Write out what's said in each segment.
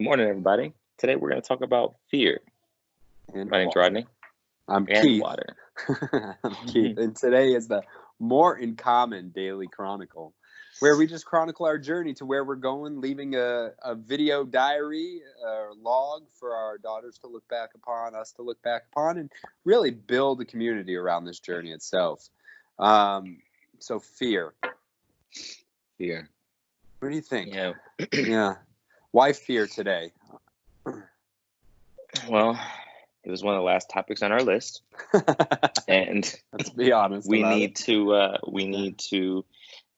Good morning, everybody. Today we're going to talk about fear. And My name's water. Rodney. I'm And Keith. water. I'm Keith, and today is the More in Common Daily Chronicle, where we just chronicle our journey to where we're going, leaving a video diary or log for our daughters to look back upon, us to look back upon, and really build a community around this journey itself. So fear. Fear. What do you think? Yeah. Yeah. Why fear today? Well, it was one of the last topics on our list, and Let's be honest. we about need it. to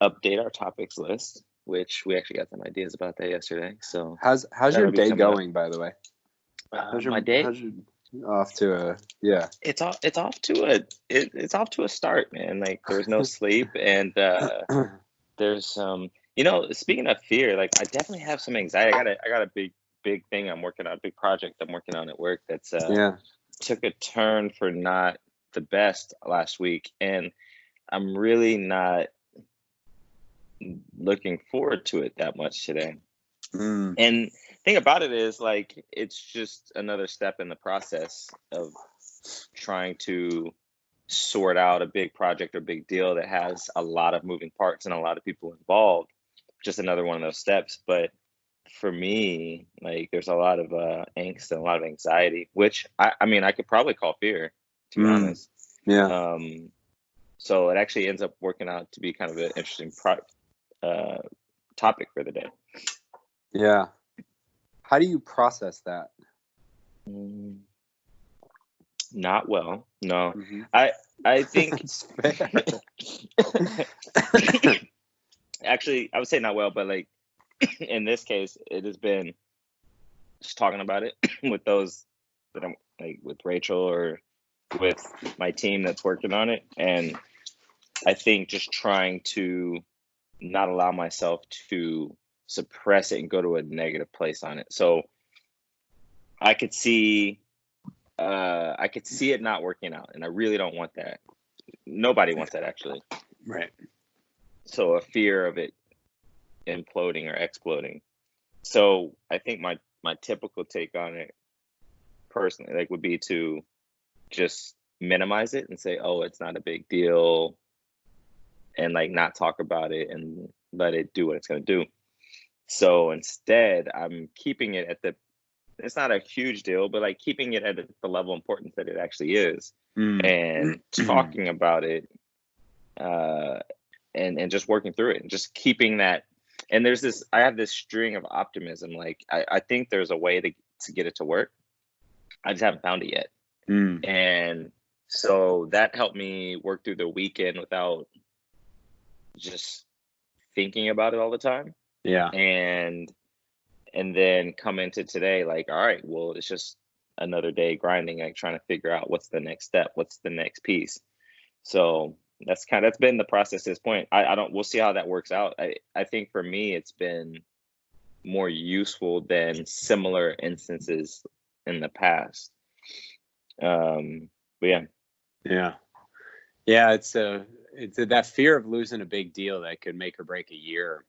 update our topics list, which we actually got some ideas about that yesterday. So How's that'll your be day coming up. going, by the way? My day, How's your off to a yeah? it's off to a start, man. Like there was no sleep, and there's some. Speaking of fear, like I definitely have some anxiety. I got a big thing I'm working on, a big project I'm working on at work that's Yeah. took a turn for not the best last week, and I'm really not looking forward to it that much today. Mm. And thing about it is, like, it's just another step in the process of trying to sort out a big project or big deal that has a lot of moving parts and a lot of people involved. Just another one of those steps. But for me, like, there's a lot of angst and a lot of anxiety, which I mean, I could probably call fear, to be Mm. honest. Yeah. So it actually ends up working out to be kind of an interesting topic for the day. Yeah. How do you process that? Not well. No. Mm-hmm. I think It's fair. actually I would say not well, but like in this case, it has been just talking about it with those that I'm like with Rachel or with my team that's working on it, and I think just trying to not allow myself to suppress it and go to a negative place on it. So I could see it not working out, and I really don't want that. Nobody wants that, actually. Right. So a fear of it imploding or exploding. So I think my typical take on it personally, like, would be to just minimize it and say, oh, it's not a big deal, and like not talk about it and let it do what it's going to do. So instead, I'm keeping it at it's not a huge deal, but like keeping it at the level of importance that it actually is, and talking about it, and just working through it and just keeping that. And I have this string of optimism. Like I think there's a way to get it to work. I just haven't found it yet. And so that helped me work through the weekend without just thinking about it all the time. Yeah. And then come into today like, all right, well, it's just another day grinding, like trying to figure out what's the next step, what's the next piece. So that's been the process at this point. We'll see how that works out. I think for me, it's been more useful than similar instances in the past. But yeah. Yeah. It's that fear of losing a big deal that could make or break a year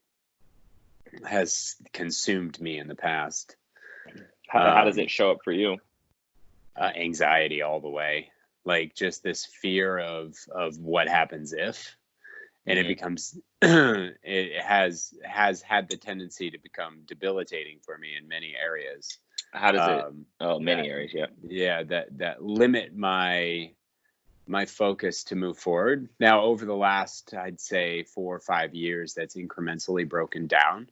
has consumed me in the past. How does it show up for you? Anxiety all the way. Like just this fear of what happens if, and it becomes it has had the tendency to become debilitating for me in many areas. How does it? Many areas, yeah. Yeah, that limit my focus to move forward. Now, over the last, I'd say 4 or 5 years, that's incrementally broken down,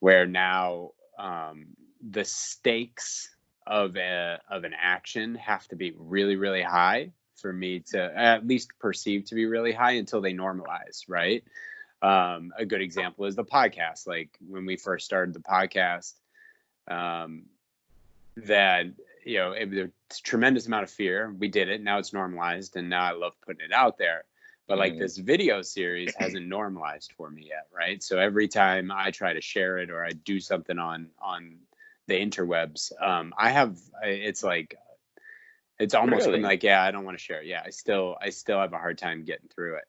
where now the stakes of an action have to be really, really high for me to at least perceive to be really high until they normalize, right? A good example is the podcast. Like when we first started the podcast, that, it was a tremendous amount of fear. We did it. Now it's normalized, and now I love putting it out there. But like this video series hasn't normalized for me yet, right? So every time I try to share it or I do something on the interwebs, it's almost Really? been like, yeah, I don't want to share it. Yeah, I still have a hard time getting through it.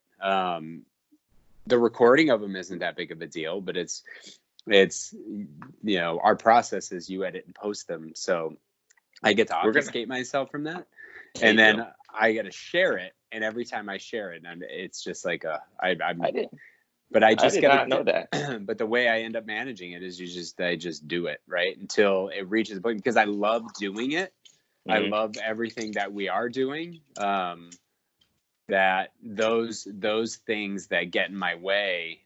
The recording of them isn't that big of a deal, but it's it's, our process is you edit and post them. So I get to obfuscate myself from that. And then I get to share it. And every time I share it, and it's just like I did. But I just did not know that. But the way I end up managing it is I just do it, right? Until it reaches a point, because I love doing it. I love everything that we are doing. That those things that get in my way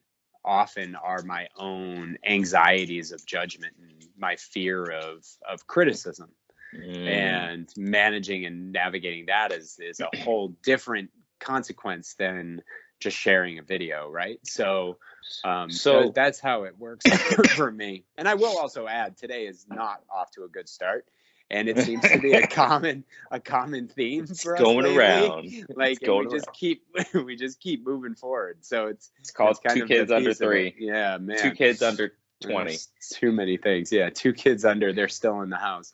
often are my own anxieties of judgment and my fear of criticism. And managing and navigating that is a whole different consequence than just sharing a video, right? So that's how it works for me. And I will also add, today is not off to a good start, and it seems to be a common theme for us going lately. around. Like, and we just keep moving forward. So it's called kind 2 of kids under 3. Yeah, man. 2 kids under 20. There's too many things. Yeah, 2 kids under. They're still in the house.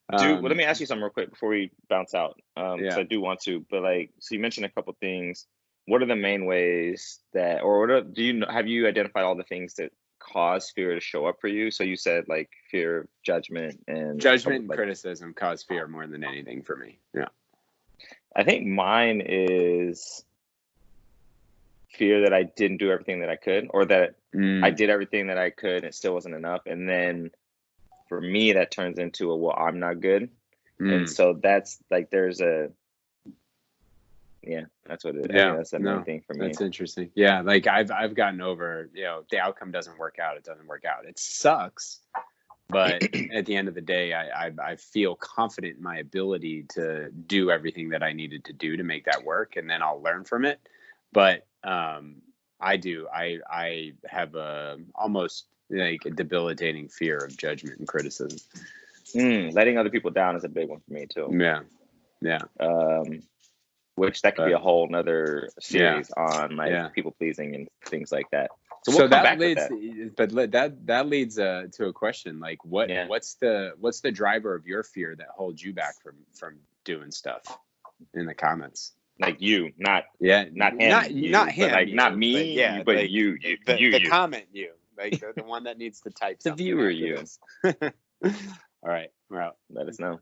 Well, let me ask you something real quick before we bounce out. Because I do want to, but so you mentioned a couple things. What are the main ways that, or have you identified all the things that cause fear to show up for you? So you said like fear of judgment and criticism cause fear more than anything for me. Yeah. I think mine is fear that I didn't do everything that I could, or that I did everything that I could and it still wasn't enough. And then for me, that turns into I'm not good. And so that's like, that's what it is. Yeah, that's the main thing for me. That's interesting. Yeah, like I've gotten over, the outcome doesn't work out. It doesn't work out. It sucks. But at the end of the day, I feel confident in my ability to do everything that I needed to do to make that work, and then I'll learn from it. But I have almost like a debilitating fear of judgment and criticism. Letting other people down is a big one for me too. Yeah. Which that could be a whole nother series on like people pleasing and things like that. So that leads, that leads to a question, like what's the driver of your fear that holds you back from doing stuff? In the comments. Like you, not him, not him, like not me, but like you, the comment you, like the one that needs to type the viewer you. All right, we're out. Let us know.